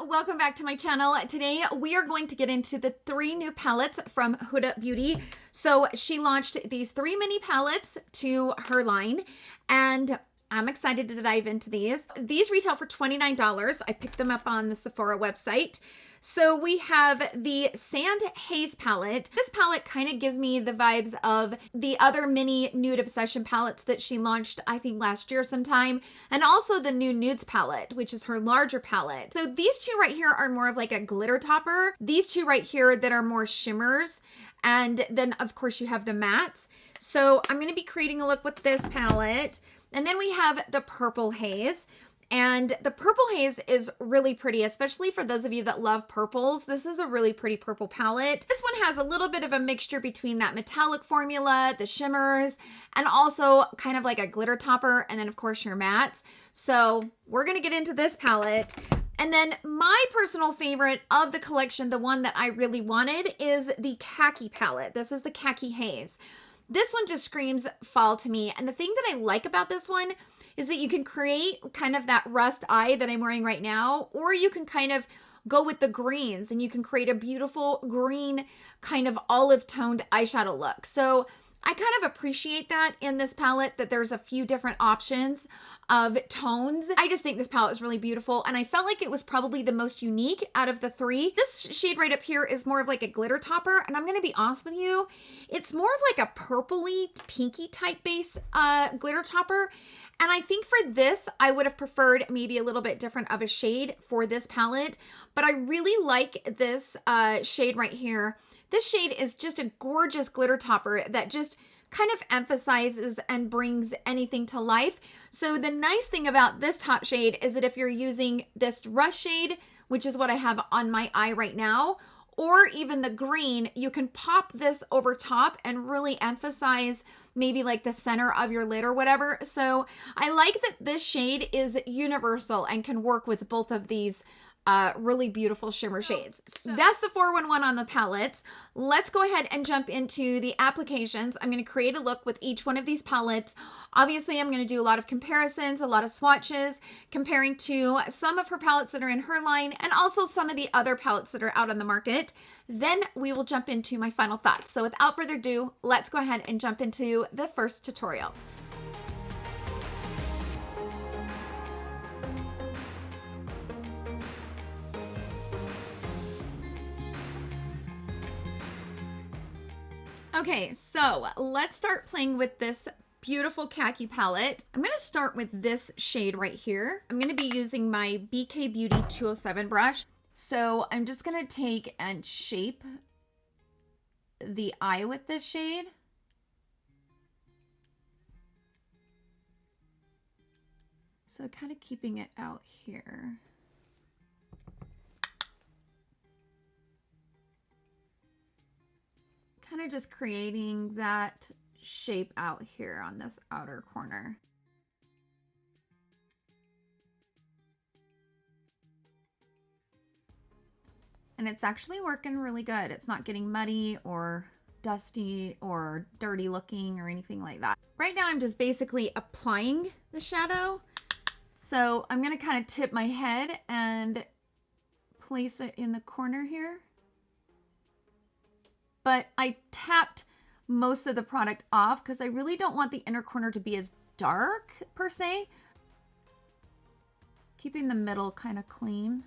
welcome back to my channel. Today we are going to get into the 3 new palettes from Huda Beauty. So she launched these 3 mini palettes to her line and I'm excited to dive into these. These retail for $29. I picked them up on the Sephora website. So we have the Sand Haze palette. This palette kind of gives me the vibes of the other mini Nude Obsession palettes that she launched, I think last year sometime, and also the new Nudes palette, which is her larger palette. So these two right here are more of like a glitter topper. These two right here that are more shimmers. And then of course you have the mattes. So I'm going to be creating a look with this palette. And then we have the Purple Haze. And the Purple Haze is really pretty, especially for those of you that love purples. This is a really pretty purple palette. This one has a little bit of a mixture between that metallic formula, the shimmers, and also kind of like a glitter topper, and then of course your mattes. So we're gonna get into this palette. And then my personal favorite of the collection, the one that I really wanted, is the Khaki palette. This is the Khaki Haze. This one just screams fall to me. And the thing that I like about this one is that you can create kind of that rust eye that I'm wearing right now, or you can kind of go with the greens and you can create a beautiful green kind of olive toned eyeshadow look. So I kind of appreciate that in this palette, that there's a few different options of tones. I just think this palette is really beautiful, and I felt like it was probably the most unique out of the 3. This shade right up here is more of like a glitter topper, and I'm gonna be honest with you, it's more of like a purpley, pinky type base glitter topper. And I think for this, I would have preferred maybe a little bit different of a shade for this palette, but I really like this shade right here. This shade is just a gorgeous glitter topper that just kind of emphasizes and brings anything to life. So the nice thing about this top shade is that if you're using this rust shade, which is what I have on my eye right now, or even the green, you can pop this over top and really emphasize maybe like the center of your lid or whatever. So I like that this shade is universal and can work with both of these really beautiful shimmer shades. So that's the 411 on the palettes. Let's go ahead and jump into the applications. I'm going to create a look with each one of these palettes. Obviously, I'm going to do a lot of comparisons, a lot of swatches, comparing to some of her palettes that are in her line and also some of the other palettes that are out on the market. Then we will jump into my final thoughts. So without further ado, let's go ahead and jump into the first tutorial. Okay, so let's start playing with this beautiful khaki palette. I'm going to start with this shade right here. I'm going to be using my BK Beauty 207 brush. So I'm just going to take and shape the eye with this shade. So kind of keeping it out here. Kind of just creating that shape out here on this outer corner. And it's actually working really good. It's not getting muddy or dusty or dirty looking or anything like that. Right now I'm just basically applying the shadow. So I'm going to kind of tip my head and place it in the corner here. But I tapped most of the product off because I really don't want the inner corner to be as dark per se. Keeping the middle kind of clean.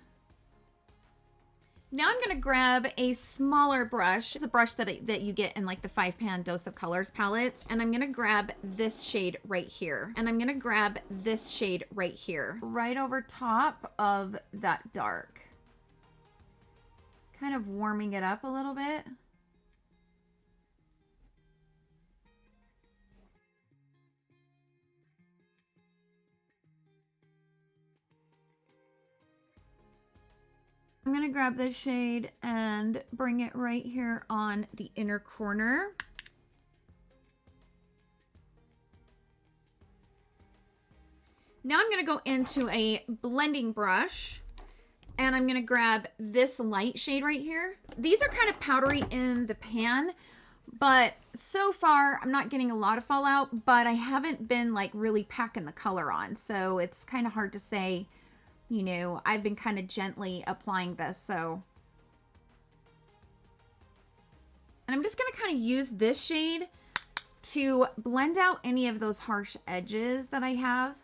Now I'm going to grab a smaller brush. It's a brush that you get in like the 5-pan Dose of Colors palettes. And I'm going to grab this shade right here. And I'm going to grab this shade right here. Right over top of that dark. Kind of warming it up a little bit. I'm going to grab this shade and bring it right here on the inner corner. Now I'm going to go into a blending brush and I'm going to grab this light shade right here. These are kind of powdery in the pan, but so far I'm not getting a lot of fallout, but I haven't been like really packing the color on. So it's kind of hard to say you know, I've been kind of gently applying this, so. And I'm just going to kind of use this shade to blend out any of those harsh edges that I have.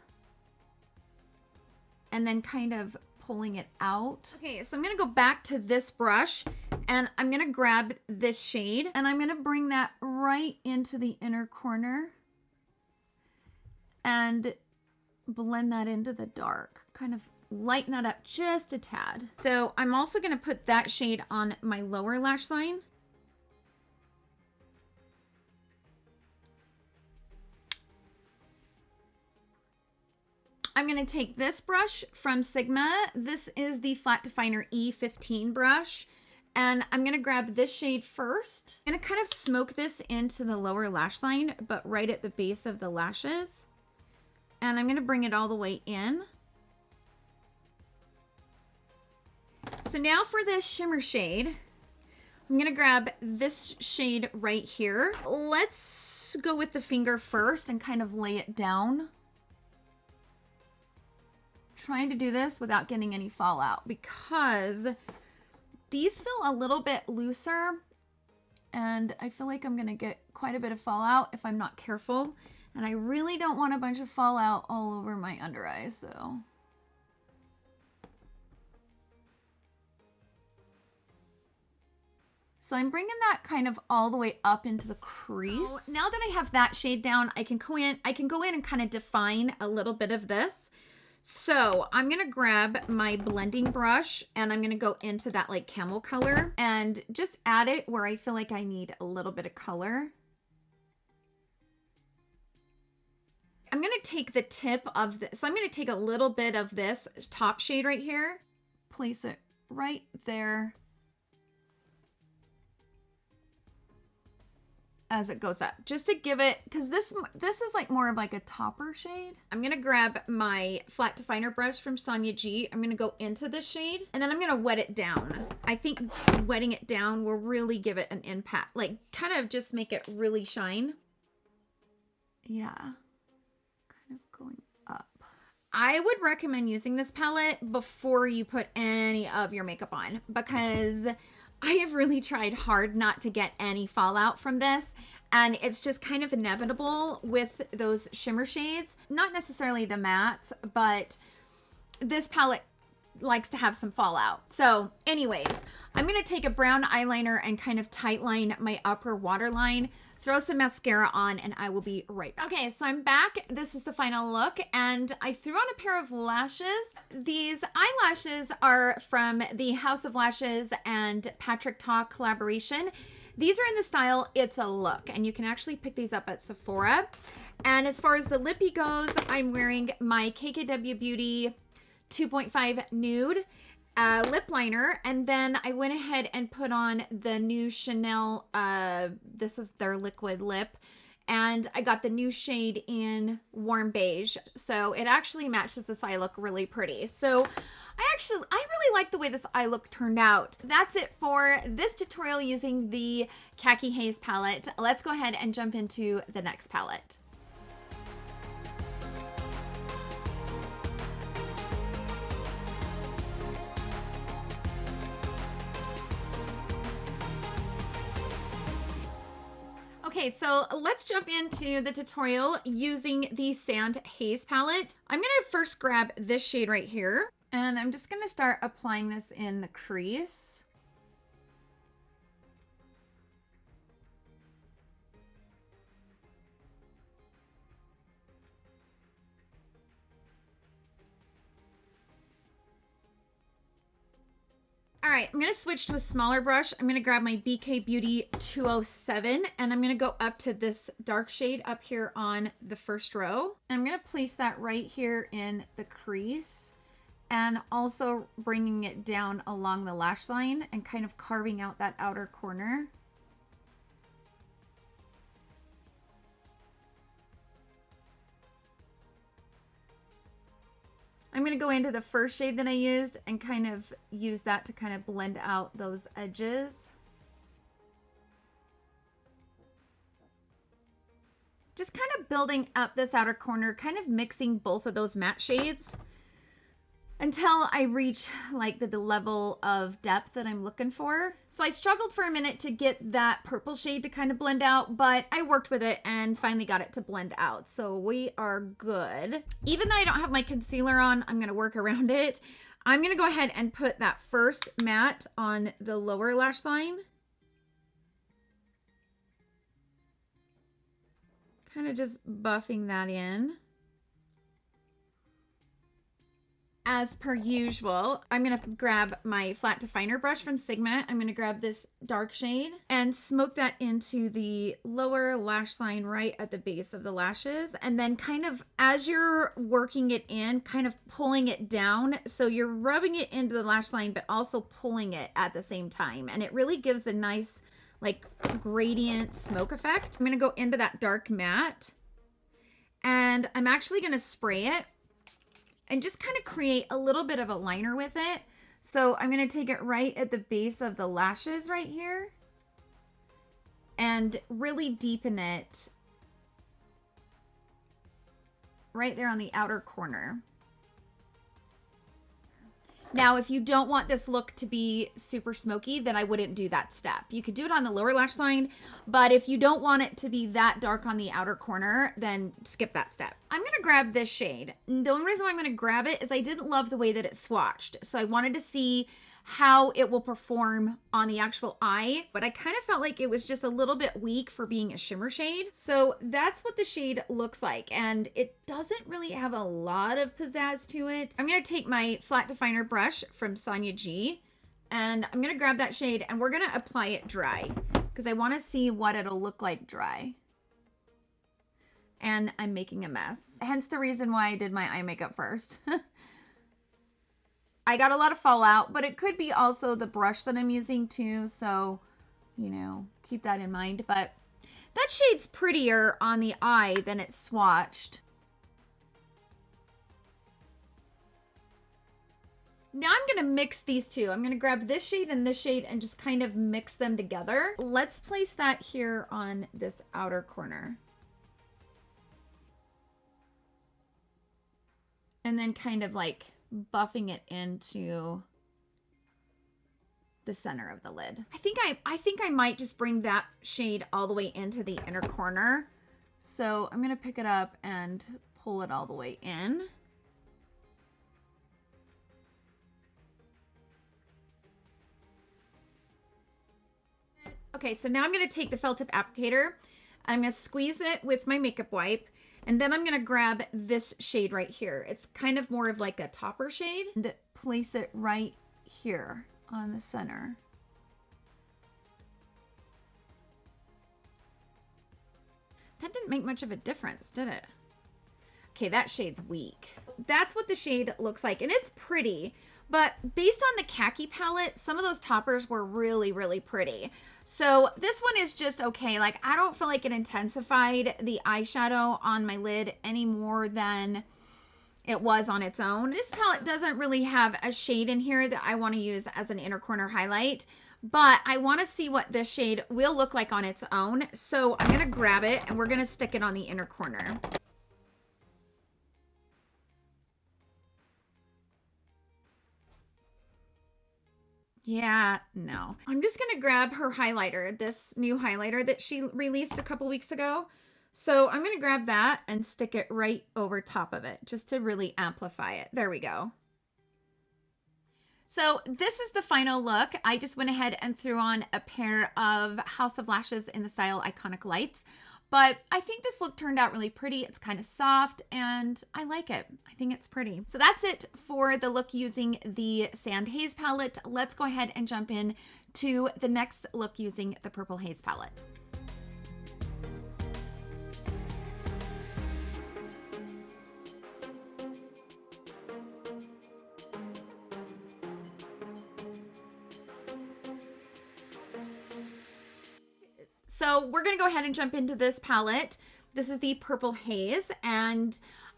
And then kind of pulling it out. Okay, so I'm going to go back to this brush and I'm going to grab this shade and I'm going to bring that right into the inner corner and blend that into the dark. Kind of lighten that up just a tad. So I'm also going to put that shade on my lower lash line. I'm going to take this brush from Sigma. This is the Flat Definer E15 brush. And I'm going to grab this shade first. I'm going to kind of smoke this into the lower lash line, but right at the base of the lashes. And I'm going to bring it all the way in. So now for this shimmer shade, I'm going to grab this shade right here. Let's go with the finger first and kind of lay it down. Trying to do this without getting any fallout because these feel a little bit looser and I feel like I'm going to get quite a bit of fallout if I'm not careful. And I really don't want a bunch of fallout all over my under eye, so. So I'm bringing that kind of all the way up into the crease. Now that I have that shade down, I can go in and kind of define a little bit of this. So I'm going to grab my blending brush and I'm going to go into that like camel color and just add it where I feel like I need a little bit of color. I'm going to take the tip of this. So I'm going to take a little bit of this top shade right here, place it right there as it goes up, just to give it, because this is like more of like a topper shade. I'm gonna grab my flat definer brush from Sonia G. I'm gonna go into this shade and then I'm gonna wet it down. I think wetting it down will really give it an impact, like kind of just make it really shine. Yeah, kind of going up. I would recommend using this palette before you put any of your makeup on because I have really tried hard not to get any fallout from this, and it's just kind of inevitable with those shimmer shades. Not necessarily the mattes, but this palette likes to have some fallout. So anyways, I'm going to take a brown eyeliner and kind of tightline my upper waterline, throw some mascara on, and I will be right back. Okay, so I'm back. This is the final look, and I threw on a pair of lashes. These eyelashes are from the House of Lashes and Patrick Ta collaboration. These are in the style It's a Look, and you can actually pick these up at Sephora. And as far as the lippy goes, I'm wearing my KKW Beauty 2.5 Nude lip liner, and then I went ahead and put on the new Chanel, this is their liquid lip, and I got the new shade in warm beige, so it actually matches this eye look really pretty. So I really like the way this eye look turned out. That's it for this tutorial using the Khaki Haze palette. Let's go ahead and jump into the next palette. Okay, so let's jump into the tutorial using the Sand Haze palette. I'm gonna first grab this shade right here, and I'm just gonna start applying this in the crease. All right, I'm gonna switch to a smaller brush. I'm gonna grab my BK Beauty 207 and I'm gonna go up to this dark shade up here on the first row. And I'm gonna place that right here in the crease and also bringing it down along the lash line and kind of carving out that outer corner. I'm going to go into the first shade that I used and kind of use that to kind of blend out those edges. Just kind of building up this outer corner, kind of mixing both of those matte shades. until I reach like the level of depth that I'm looking for. So I struggled for a minute to get that purple shade to kind of blend out, but I worked with it and finally got it to blend out. So we are good. Even though I don't have my concealer on, I'm gonna work around it. I'm gonna go ahead and put that first matte on the lower lash line. Kind of just buffing that in. As per usual, I'm going to grab my flat definer brush from Sigma. I'm going to grab this dark shade and smoke that into the lower lash line right at the base of the lashes. And then kind of as you're working it in, kind of pulling it down. So you're rubbing it into the lash line, but also pulling it at the same time. And it really gives a nice like gradient smoke effect. I'm going to go into that dark matte and I'm actually going to spray it and just kind of create a little bit of a liner with it. So I'm going to take it right at the base of the lashes right here and really deepen it right there on the outer corner. Now, if you don't want this look to be super smoky, then I wouldn't do that step. You could do it on the lower lash line, but if you don't want it to be that dark on the outer corner, then skip that step. I'm going to grab this shade. The only reason why I'm going to grab it is I didn't love the way that it swatched. So I wanted to see how it will perform on the actual eye, but I kind of felt like it was just a little bit weak for being a shimmer shade. So that's what the shade looks like, and it doesn't really have a lot of pizzazz to it. I'm going to take my flat definer brush from Sonia G, and I'm going to grab that shade, and we're going to apply it dry, because I want to see what it'll look like dry. And I'm making a mess. Hence the reason why I did my eye makeup first. I got a lot of fallout, but it could be also the brush that I'm using too. So, you know, keep that in mind. But that shade's prettier on the eye than it's swatched. Now I'm going to mix these two. I'm going to grab this shade and just kind of mix them together. Let's place that here on this outer corner. And then kind of like buffing it into the center of the lid. I think I might just bring that shade all the way into the inner corner. So I'm going to pick it up and pull it all the way in. Okay, so now I'm going to take the felt tip applicator. I'm going to squeeze it with my makeup wipe. And then I'm going to grab this shade right here. It's kind of more of like a topper shade. And place it right here on the center. That didn't make much of a difference, did it? Okay, that shade's weak. That's what the shade looks like. And it's pretty. But based on the Khaki palette, some of those toppers were really, really pretty. So this one is just okay. Like, I don't feel like it intensified the eyeshadow on my lid any more than it was on its own. This palette doesn't really have a shade in here that I want to use as an inner corner highlight, but I want to see what this shade will look like on its own. So I'm going to grab it and we're going to stick it on the inner corner. Yeah, no. I'm just going to grab her highlighter, this new highlighter that she released a couple weeks ago. So I'm going to grab that and stick it right over top of it just to really amplify it. There we go. So this is the final look. I just went ahead and threw on a pair of House of Lashes in the style Iconic Lights. But I think this look turned out really pretty. It's kind of soft and I like it. I think it's pretty. So that's it for the look using the Sand Haze palette. Let's go ahead and jump in to the next look using the Purple Haze palette. So we're going to go ahead and jump into this palette. This is the Purple Haze, and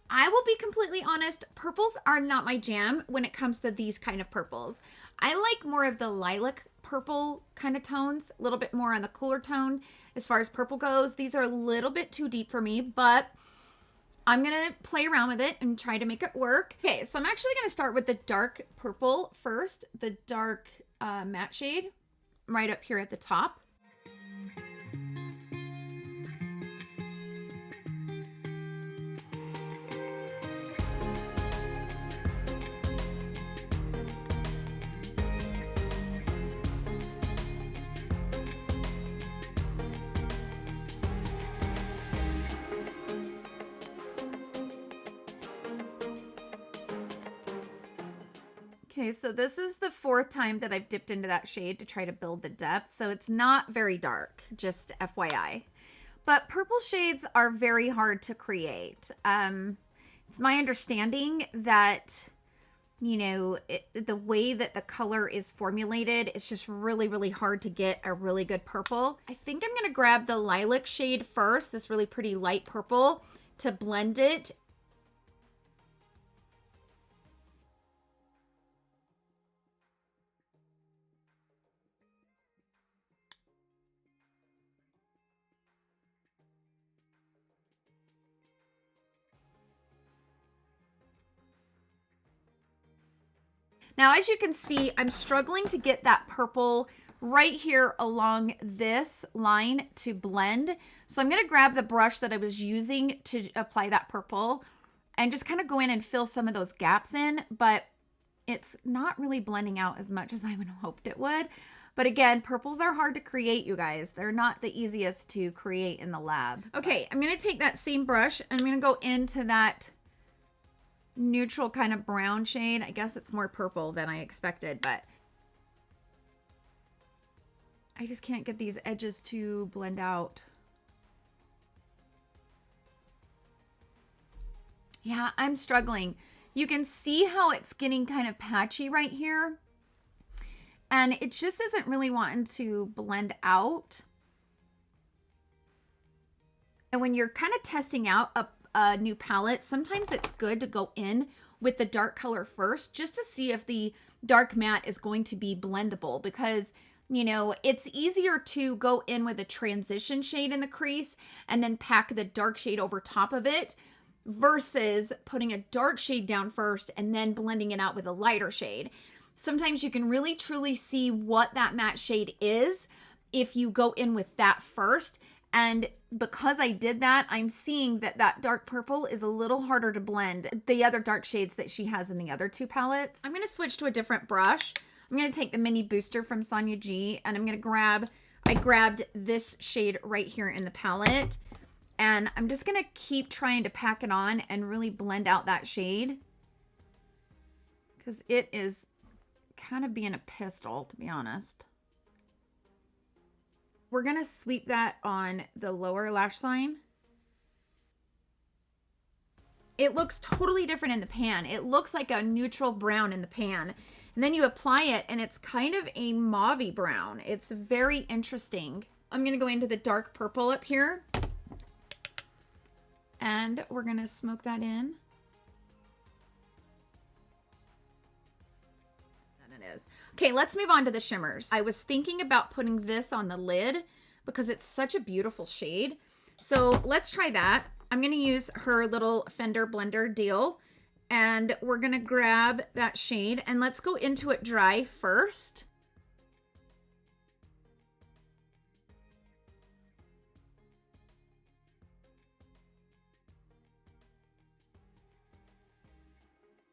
I will be completely honest, purples are not my jam when it comes to these kind of purples. I like more of the lilac purple kind of tones, a little bit more on the cooler tone as far as purple goes. These are a little bit too deep for me, but I'm going to play around with it and try to make it work. Okay, so I'm actually going to start with the dark purple first, the dark matte shade right up here at the top. Okay, so this is the 4th time that I've dipped into that shade to try to build the depth. So it's not very dark, just FYI. But purple shades are very hard to create. It's my understanding that, you know, the way that the color is formulated, it's just really, really hard to get a really good purple. I think I'm going to grab the lilac shade first, this really pretty light purple, to blend it. Now, as you can see, I'm struggling to get that purple right here along this line to blend. So I'm going to grab the brush that I was using to apply that purple and just kind of go in and fill some of those gaps in, but it's not really blending out as much as I would have hoped it would. But again, purples are hard to create, you guys. They're not the easiest to create in the lab. Okay, I'm going to take that same brush and I'm going to go into that neutral kind of brown shade. I guess it's more purple than I expected, but I just can't get these edges to blend out. Yeah, I'm struggling. You can see how it's getting kind of patchy right here, and it just isn't really wanting to blend out. And when you're kind of testing out a new palette, sometimes it's good to go in with the dark color first just to see if the dark matte is going to be blendable, because you know, it's easier to go in with a transition shade in the crease and then pack the dark shade over top of it versus putting a dark shade down first and then blending it out with a lighter shade. Sometimes you can really truly see what that matte shade is if you go in with that first. And because I did that, I'm seeing that that dark purple is a little harder to blend the other dark shades that she has in the other 2 palettes. I'm going to switch to a different brush. I'm going to take the mini booster from Sonia G, and I'm going to I grabbed this shade right here in the palette, and I'm just going to keep trying to pack it on and really blend out that shade, because it is kind of being a pistol, to be honest. We're going to sweep that on the lower lash line. It looks totally different in the pan. It looks like a neutral brown in the pan. And then you apply it and it's kind of a mauve-y brown. It's very interesting. I'm going to go into the dark purple up here. And we're going to smoke that in. Okay, let's move on to the shimmers. I was thinking about putting this on the lid because it's such a beautiful shade. So let's try that. I'm going to use her little Fender blender deal, and we're going to grab that shade and let's go into it dry first.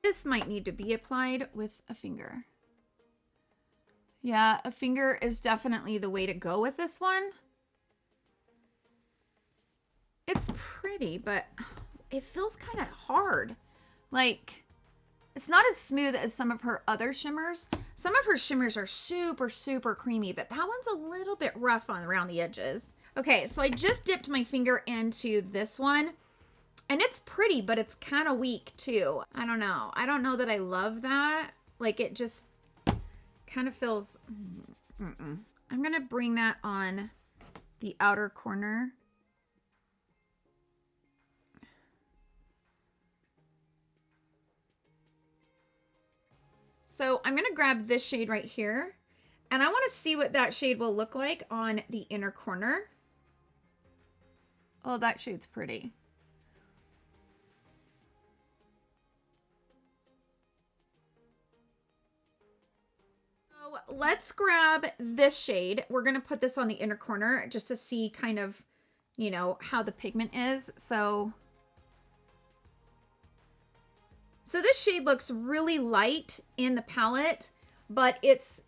This might need to be applied with a finger. Yeah, a finger is definitely the way to go with this one. It's pretty, but it feels kind of hard. Like, it's not as smooth as some of her other shimmers. Some of her shimmers are super, super creamy, but that one's a little bit rough around the edges. Okay, so I just dipped my finger into this one, and it's pretty, but it's kind of weak too. I don't know. I don't know that I love that. Like, it just kind of feels, I'm going to bring that on the outer corner. So I'm going to grab this shade right here, and I want to see what that shade will look like on the inner corner. Oh, that shade's pretty. So let's grab this shade. We're going to put this on the inner corner just to see kind of, you know, how the pigment is. So this shade looks really light in the palette, but it's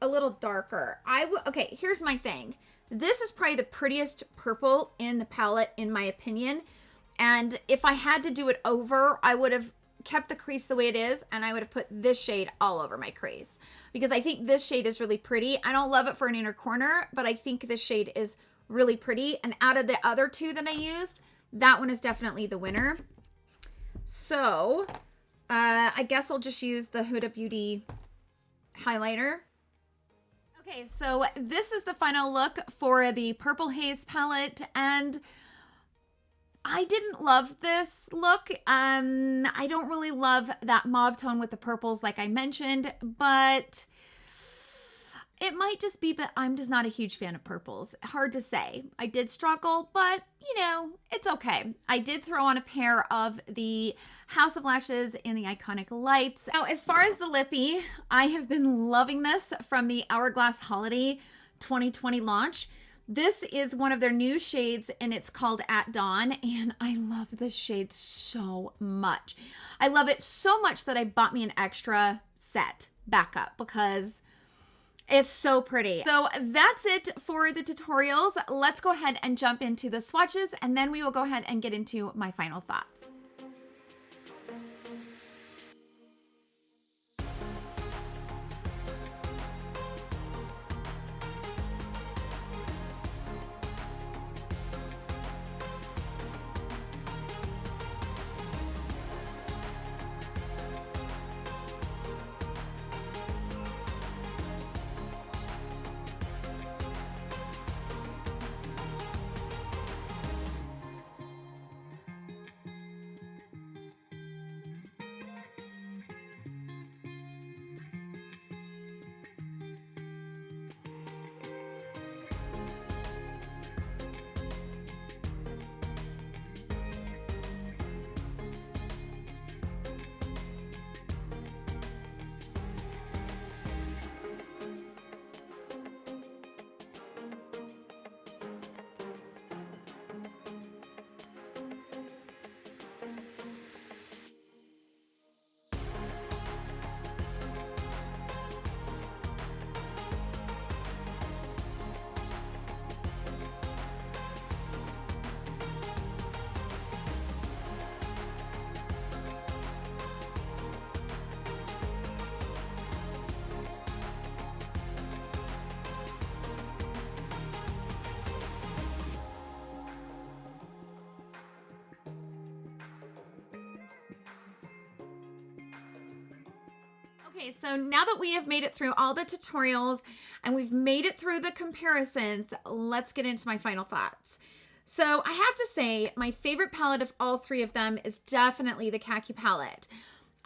a little darker. Okay, here's my thing. This is probably the prettiest purple in the palette, in my opinion. And if I had to do it over, I would have kept the crease the way it is, and I would have put this shade all over my crease because I think this shade is really pretty. I don't love it for an inner corner, but I think this shade is really pretty. And out of the other two that I used, that one is definitely the winner. So I guess I'll just use the Huda Beauty highlighter. Okay, so this is the final look for the Purple Haze palette, and I didn't love this look. I don't really love that mauve tone with the purples like I mentioned, but it might just be that I'm just not a huge fan of purples. Hard to say. I did struggle, but you know, it's okay. I did throw on a pair of the House of Lashes in the Iconic Lights. Now, as far as the lippy, I have been loving this from the Hourglass Holiday 2020 launch. This is one of their new shades, and it's called At Dawn, and I love this shade so much. I love it so much that I bought me an extra set backup because it's so pretty. So that's it for the tutorials. Let's go ahead and jump into the swatches, and then we will go ahead and get into my final thoughts. Okay, so now that we have made it through all the tutorials and we've made it through the comparisons, let's get into my final thoughts. So I have to say my favorite palette of all three of them is definitely the Khaki palette.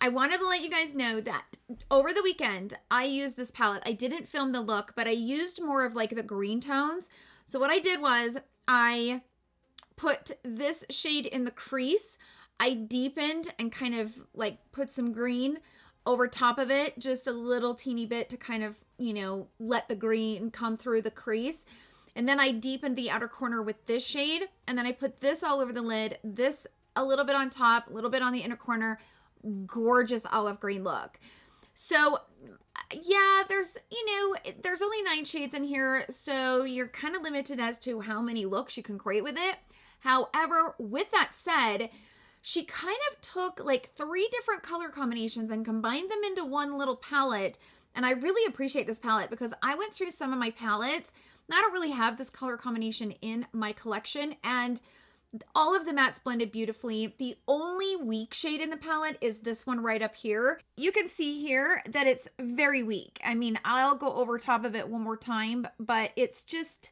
I wanted to let you guys know that over the weekend, I used this palette. I didn't film the look, but I used more of like the green tones. So what I did was I put this shade in the crease. I deepened and kind of like put some green over top of it, just a little teeny bit to kind of, you know, let the green come through the crease. And then I deepened the outer corner with this shade. And then I put this all over the lid, this a little bit on top, a little bit on the inner corner. Gorgeous olive green look. So yeah, there's only 9 shades in here. So you're kind of limited as to how many looks you can create with it. However, with that said, she kind of took like 3 different color combinations and combined them into one little palette. And I really appreciate this palette because I went through some of my palettes and I don't really have this color combination in my collection. And all of the mattes blended beautifully. The only weak shade in the palette is this one right up here. You can see here that it's very weak. I mean, I'll go over top of it one more time, but it's just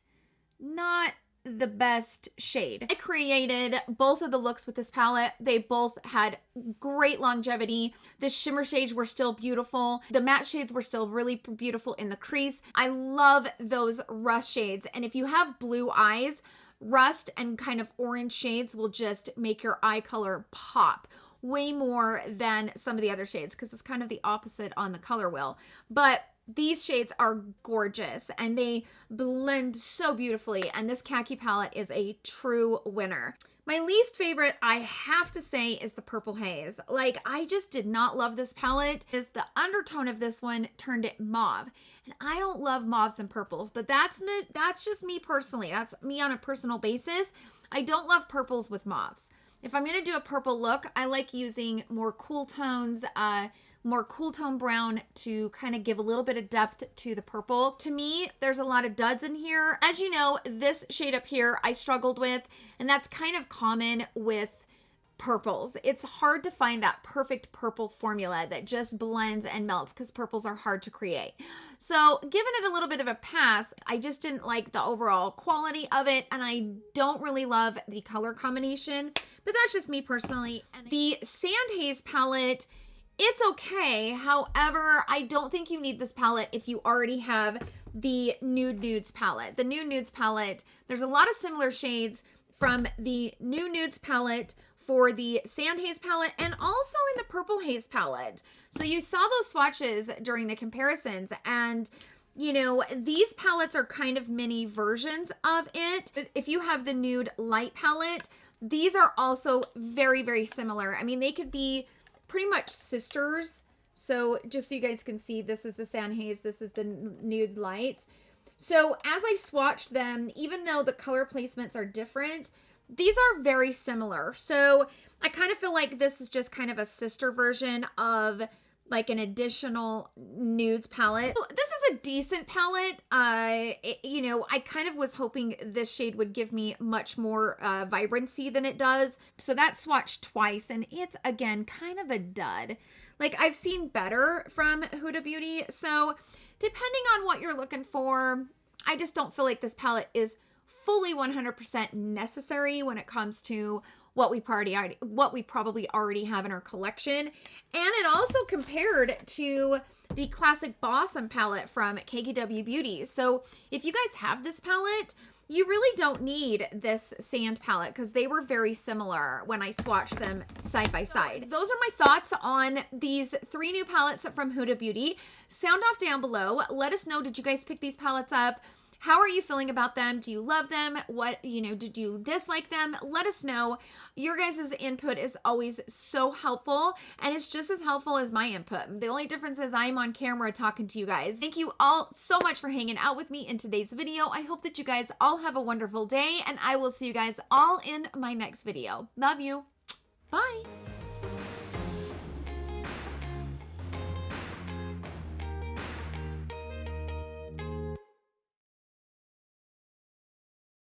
not the best shade. I created both of the looks with this palette. They both had great longevity. The shimmer shades were still beautiful. The matte shades were still really beautiful in the crease. I love those rust shades. And if you have blue eyes, rust and kind of orange shades will just make your eye color pop way more than some of the other shades because it's kind of the opposite on the color wheel. But these shades are gorgeous and they blend so beautifully. And this Khaki palette is a true winner. My least favorite, I have to say, is the Purple Haze. Like, I just did not love this palette. Is the undertone of this one turned it mauve. And I don't love mauves and purples, but that's just me personally. That's me on a personal basis. I don't love purples with mauves. If I'm going to do a purple look, I like using more cool tones, more cool tone brown to kind of give a little bit of depth to the purple. To me, there's a lot of duds in here. As you know, this shade up here I struggled with, and that's kind of common with purples. It's hard to find that perfect purple formula that just blends and melts because purples are hard to create. So giving it a little bit of a pass, I just didn't like the overall quality of it, and I don't really love the color combination, but that's just me personally. And the Sand Haze palette, it's okay. However, I don't think you need this palette if you already have the Nude Nudes palette. The Nude Nudes palette, there's a lot of similar shades from the Nude Nudes palette for the Sand Haze palette and also in the Purple Haze palette. So you saw those swatches during the comparisons, and you know, these palettes are kind of mini versions of it. If you have the Nude Light palette, these are also very, very similar. I mean, they could be pretty much sisters. So just so you guys can see, this is the Sand Haze, this is the Nude Light. So as I swatched them, even though the color placements are different, these are very similar. So I kind of feel like this is just kind of a sister version of like an additional nudes palette. This is a decent palette. You know, I kind of was hoping this shade would give me much more vibrancy than it does. So that swatched twice, and it's, again, kind of a dud. Like, I've seen better from Huda Beauty. So depending on what you're looking for, I just don't feel like this palette is fully 100% necessary when it comes to what we probably already have in our collection. And it also compared to the classic Blossom palette from KKW Beauty. So if you guys have this palette, you really don't need this sand palette because they were very similar when I swatched them side by side. So those are my thoughts on these 3 new palettes from Huda Beauty. Sound off down below. Let us know, did you guys pick these palettes up? How are you feeling about them? Do you love them? What, you know, did you dislike them? Let us know. Your guys' input is always so helpful, and it's just as helpful as my input. The only difference is I'm on camera talking to you guys. Thank you all so much for hanging out with me in today's video. I hope that you guys all have a wonderful day, and I will see you guys all in my next video. Love you. Bye.